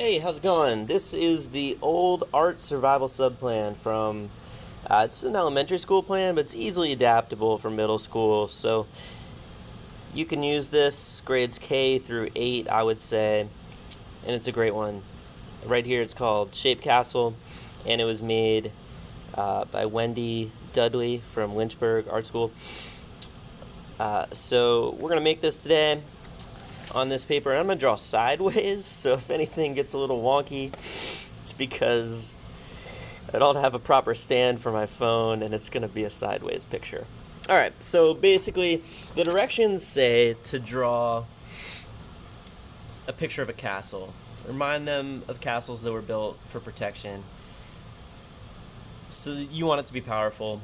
Hey, how's it going? This is the old art survival subplan from, it's an elementary school plan, but it's easily adaptable for middle school. So you can use this grades K through 8, I would say, and it's a great one. Right here it's called Shape Castle, and it was made by Wendy Dudley from Lynchburg Art School. So we're going to make this today on this paper. I'm going to draw sideways, so if anything gets a little wonky, it's because I don't have a proper stand for my phone and it's going to be a sideways picture. Alright, so basically the directions say to draw a picture of a castle. Remind them of castles that were built for protection. So you want it to be powerful.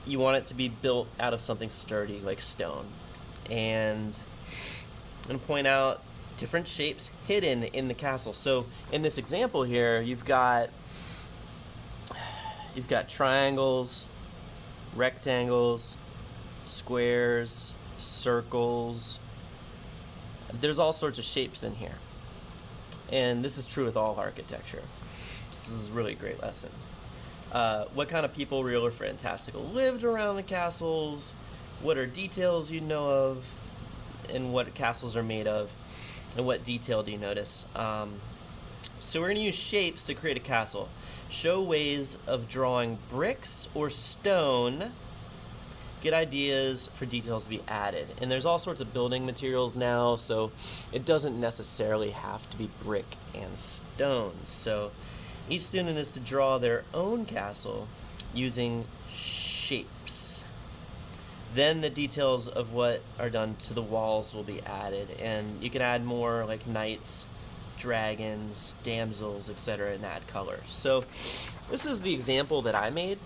You want it to be built out of something sturdy like stone. And I'm going to point out different shapes hidden in the castle. So in this example here, you've got triangles, rectangles, squares, circles. There's all sorts of shapes in here. And this is true with all architecture. This is a really great lesson. What kind of people, real or fantastical, lived around the castles? What are details you know of? And what castles are made of? And what detail do you notice? So we're going to use shapes to create a castle. Show ways of drawing bricks or stone. Get ideas for details to be added. And there's all sorts of building materials now, so it doesn't necessarily have to be brick and stone. So each student is to draw their own castle using shapes. Then the details of what are done to the walls will be added, and you can add more like knights, dragons, damsels, etc., and add color. So this is the example that I made,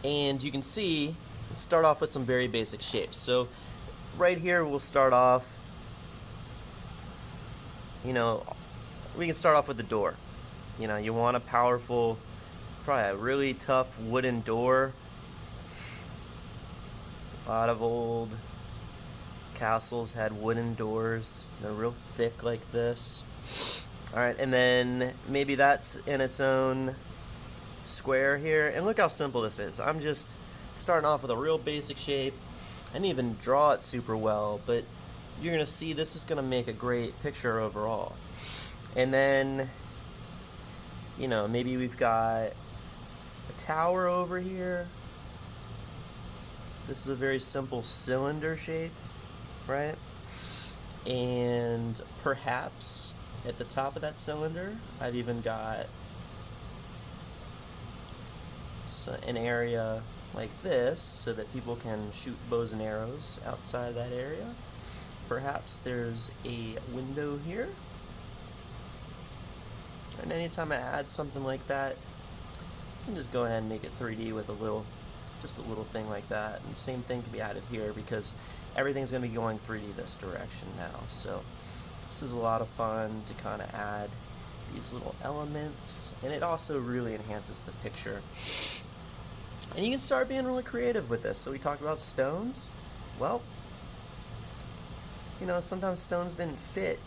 and you can see, start off with some very basic shapes. So right here we'll start off, we can start off with the door. You want a powerful, probably a really tough wooden door. A lot of old castles had wooden doors. They're real thick like this. Alright, and then maybe that's in its own square here. And look how simple this is. I'm just starting off with a real basic shape. I didn't even draw it super well, but you're going to see this is going to make a great picture overall. And then, maybe we've got a tower over here. This is a very simple cylinder shape, right? And perhaps at the top of that cylinder, I've even got an area like this so that people can shoot bows and arrows outside that area. Perhaps there's a window here. And anytime I add something like that, I can just go ahead and make it 3D with just a little thing like that. And the same thing can be added here because everything's going to be going 3D this direction now. So this is a lot of fun to kind of add these little elements, and it also really enhances the picture. And you can start being really creative with this. So we talked about stones. Well, sometimes stones didn't fit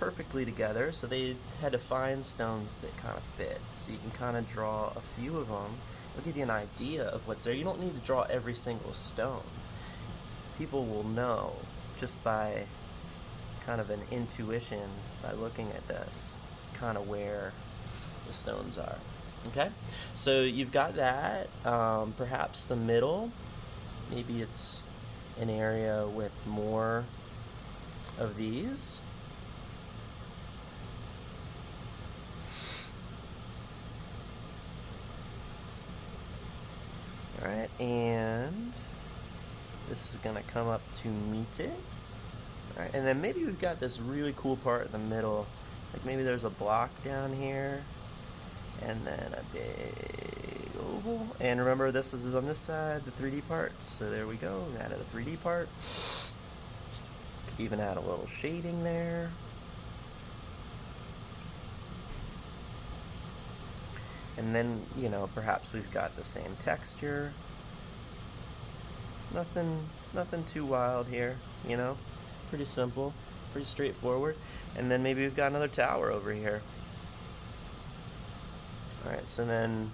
perfectly together, so they had to find stones that kind of fit. So you can kind of draw a few of them. It'll give you an idea of what's there. You don't need to draw every single stone. People will know just by kind of an intuition by looking at this, kind of where the stones are. Okay? So you've got that. Perhaps the middle, maybe it's an area with more of these. Alright, and this is going to come up to meet it. Alright, and then maybe we've got this really cool part in the middle. Like maybe there's a block down here, and then a big oval. And remember, this is on this side, the 3D part. So there we go, we added a 3D part. Could even add a little shading there. And then, perhaps we've got the same texture. Nothing too wild here, pretty simple, pretty straightforward. And then maybe we've got another tower over here. Alright, so then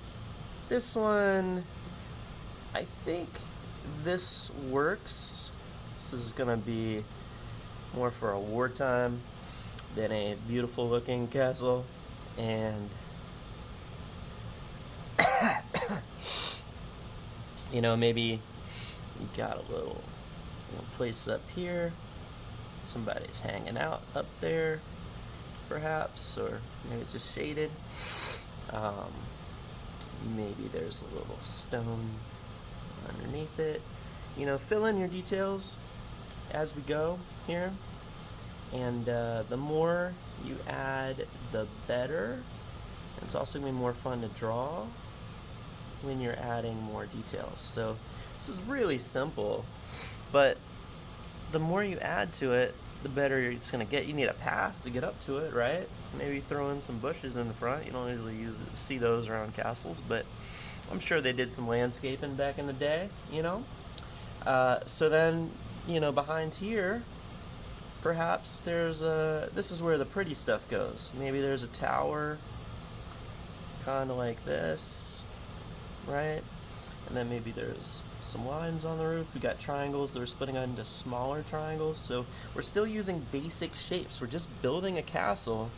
this one, I think this works. This is gonna be more for a wartime than a beautiful looking castle. And you know, maybe you got a little place up here. Somebody's hanging out up there, perhaps, or maybe it's just shaded. Maybe there's a little stone underneath it. You know, fill in your details as we go here. And the more you add, the better. It's also going to be more fun to draw when you're adding more details. So this is really simple, but the more you add to it, the better it's going to get. You need a path to get up to it, right? Maybe throw in some bushes in the front. You don't usually see those around castles, but I'm sure they did some landscaping back in the day, you know? So then, you know, behind here, perhaps there's this is where the pretty stuff goes. Maybe there's a tower, kind of like this, right? And then maybe there's some lines on the roof. We got triangles that are splitting into smaller triangles. So we're still using basic shapes. We're just building a castle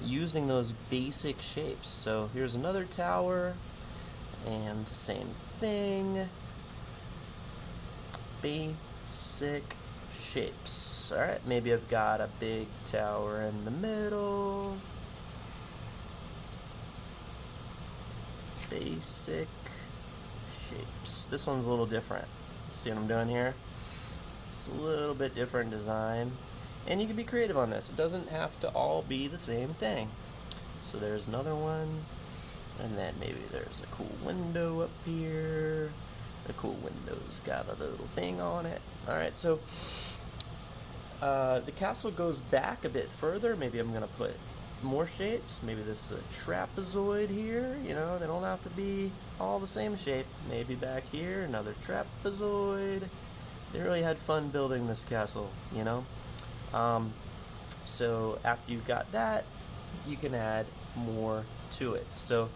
using those basic shapes. So here's another tower, and same thing. Basic shapes. Alright, maybe I've got a big tower in the middle. Basic shapes. This one's a little different. See what I'm doing here? It's a little bit different design. And you can be creative on this. It doesn't have to all be the same thing. So there's another one. And then maybe there's a cool window up here. The cool window's got a little thing on it. Alright, so the castle goes back a bit further. Maybe I'm going to put more shapes. Maybe this is a trapezoid here. You know, they don't have to be all the same shape. Maybe back here, another trapezoid. They really had fun building this castle, you know? So after you've got that, you can add more to it. So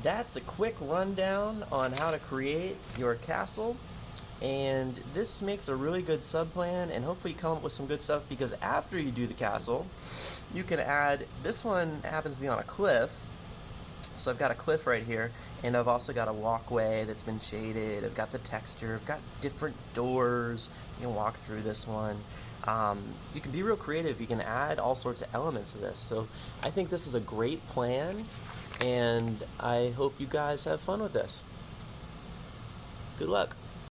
that's a quick rundown on how to create your castle. And this makes a really good subplan, and hopefully you come up with some good stuff, because after you do the castle, you can add, this one happens to be on a cliff, so I've got a cliff right here, and I've also got a walkway that's been shaded. I've got the texture, I've got different doors. You can walk through this one. You can be real creative. You can add all sorts of elements to this. So I think this is a great plan, and I hope you guys have fun with this. Good luck.